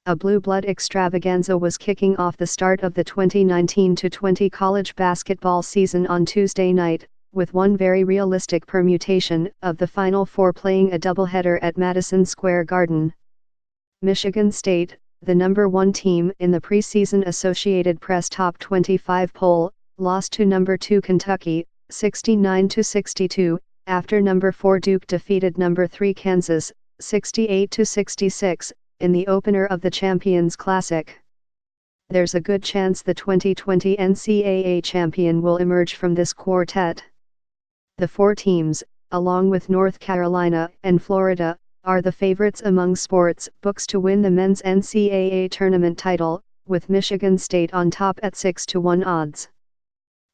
A blue blood extravaganza was kicking off the start of the 2019-20 college basketball season on Tuesday night, with one very realistic permutation of the Final Four playing a doubleheader at Madison Square Garden. Michigan State, the number 1 team in the preseason Associated Press Top 25 poll, lost to number 2 Kentucky, 69-62, after number 4 Duke defeated number 3 Kansas, 68-66, in the opener of the Champions Classic. There's a good chance the 2020 NCAA champion will emerge from this quartet. The 4 teams, along with North Carolina and Florida, are the favorites among sports books to win the men's NCAA tournament title, with Michigan State on top at 6-1 odds.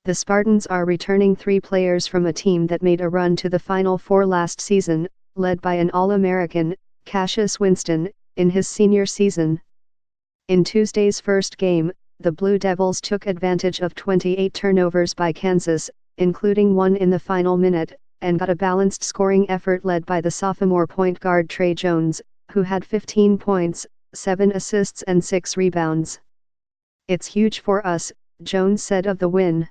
The Spartans are returning 3 players from a team that made a run to the Final Four last season, led by an All-American, Cassius Winston, in his senior season. In Tuesday's first game, the Blue Devils took advantage of 28 turnovers by Kansas, including one in the final minute, and got a balanced scoring effort led by the sophomore point guard Trey Jones, who had 15 points, 7 assists and 6 rebounds. "It's huge for us," Jones said of the win.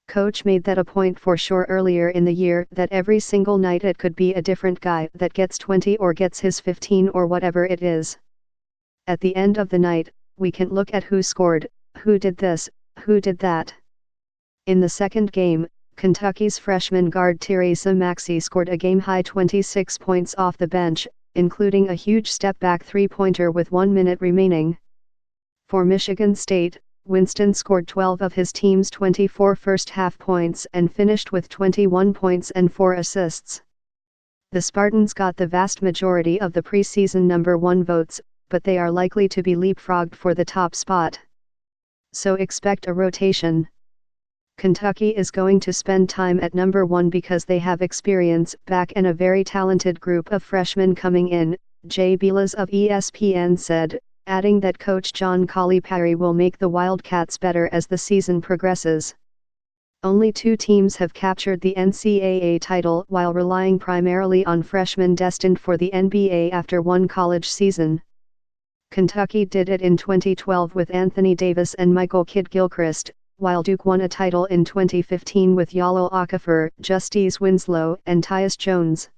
Coach made that a point for sure earlier in the year that every single night it could be a different guy that gets 20 or gets his 15 or whatever it is. At the end of the night, we can look at who scored, who did this, who did that. In the second game, Kentucky's freshman guard N.Y.C. scored a game-high 26 points off the bench, including a huge step-back three-pointer with 1 minute remaining. For Michigan State, Winston scored 12 of his team's 24 first-half points and finished with 21 points and 4 assists. The Spartans got the vast majority of the preseason number 1 votes, but they are likely to be leapfrogged for the top spot. So expect a rotation. Kentucky is going to spend time at number 1 because they have experience back and a very talented group of freshmen coming in, Jay Bilas of ESPN said, adding that coach John Calipari will make the Wildcats better as the season progresses. Only 2 teams have captured the NCAA title while relying primarily on freshmen destined for the NBA after one college season. Kentucky did it in 2012 with Anthony Davis and Michael Kidd-Gilchrist, while Duke won a title in 2015 with Yalo Okafor, Justice Winslow and Tyus Jones.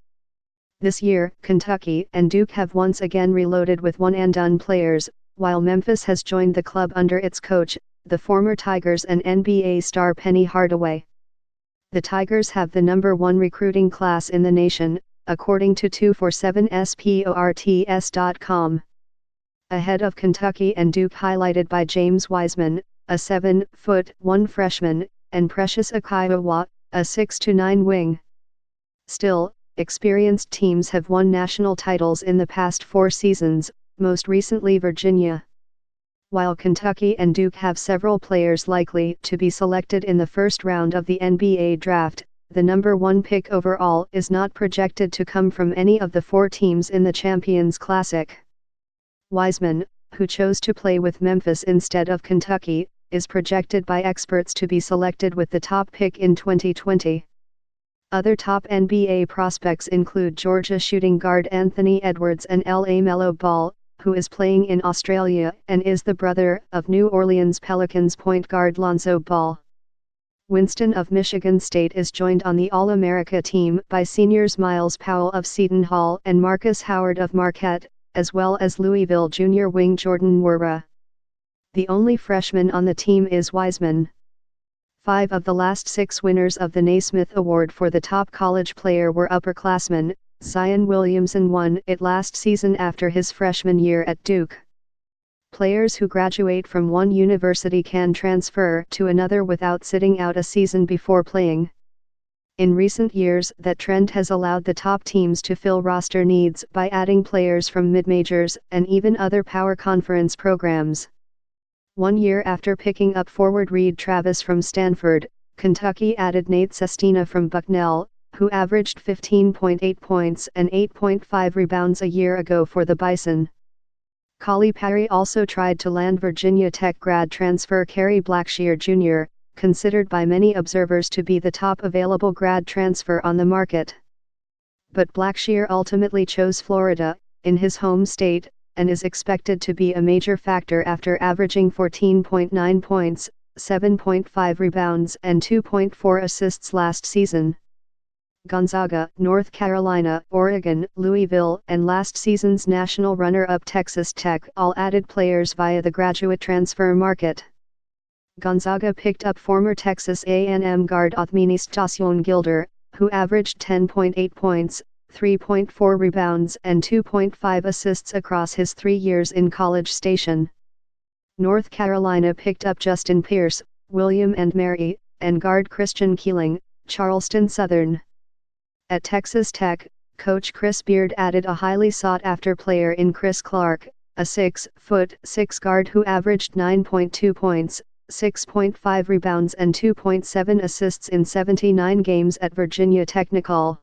This year, Kentucky and Duke have once again reloaded with one-and-done players, while Memphis has joined the club under its coach, the former Tigers and NBA star Penny Hardaway. The Tigers have the number 1 recruiting class in the nation, according to 247sports.com. Ahead of Kentucky and Duke, highlighted by James Wiseman, a 7'1" freshman, and Precious Achiuwa, a 6'9" wing. Still, experienced teams have won national titles in the past 4 seasons, most recently Virginia. While Kentucky and Duke have several players likely to be selected in the first round of the NBA draft, the number 1 pick overall is not projected to come from any of the 4 teams in the Champions Classic. Wiseman, who chose to play with Memphis instead of Kentucky, is projected by experts to be selected with the top pick in 2020. Other top NBA prospects include Georgia shooting guard Anthony Edwards and LaMelo Ball, who is playing in Australia and is the brother of New Orleans Pelicans point guard Lonzo Ball. Winston of Michigan State is joined on the All-America team by seniors Miles Powell of Seton Hall and Marcus Howard of Marquette, as well as Louisville junior wing Jordan Nwora. The only freshman on the team is Wiseman. 5 of the last 6 winners of the Naismith Award for the top college player were upperclassmen. Zion Williamson won it last season after his freshman year at Duke. Players who graduate from one university can transfer to another without sitting out a season before playing. In recent years, that trend has allowed the top teams to fill roster needs by adding players from mid-majors and even other power conference programs. 1 year after picking up forward Reed Travis from Stanford, Kentucky added Nate Sestina from Bucknell, who averaged 15.8 points and 8.5 rebounds a year ago for the Bison. Calipari also tried to land Virginia Tech grad transfer Kerry Blackshear Jr., considered by many observers to be the top available grad transfer on the market. But Blackshear ultimately chose Florida, in his home state, and is expected to be a major factor after averaging 14.9 points, 7.5 rebounds and 2.4 assists last season. Gonzaga, North Carolina, Oregon, Louisville, and last season's national runner-up Texas Tech all added players via the graduate transfer market. Gonzaga picked up former Texas A&M guard Administracion Gilder, who averaged 10.8 points, 3.4 rebounds and 2.5 assists across his 3 years in College Station. North Carolina picked up Justin Pierce, William and Mary, and guard Christian Keeling, Charleston Southern. At Texas Tech, Coach Chris Beard added a highly sought-after player in Chris Clark, a 6'6" guard who averaged 9.2 points, 6.5 rebounds and 2.7 assists in 79 games at Virginia Technical.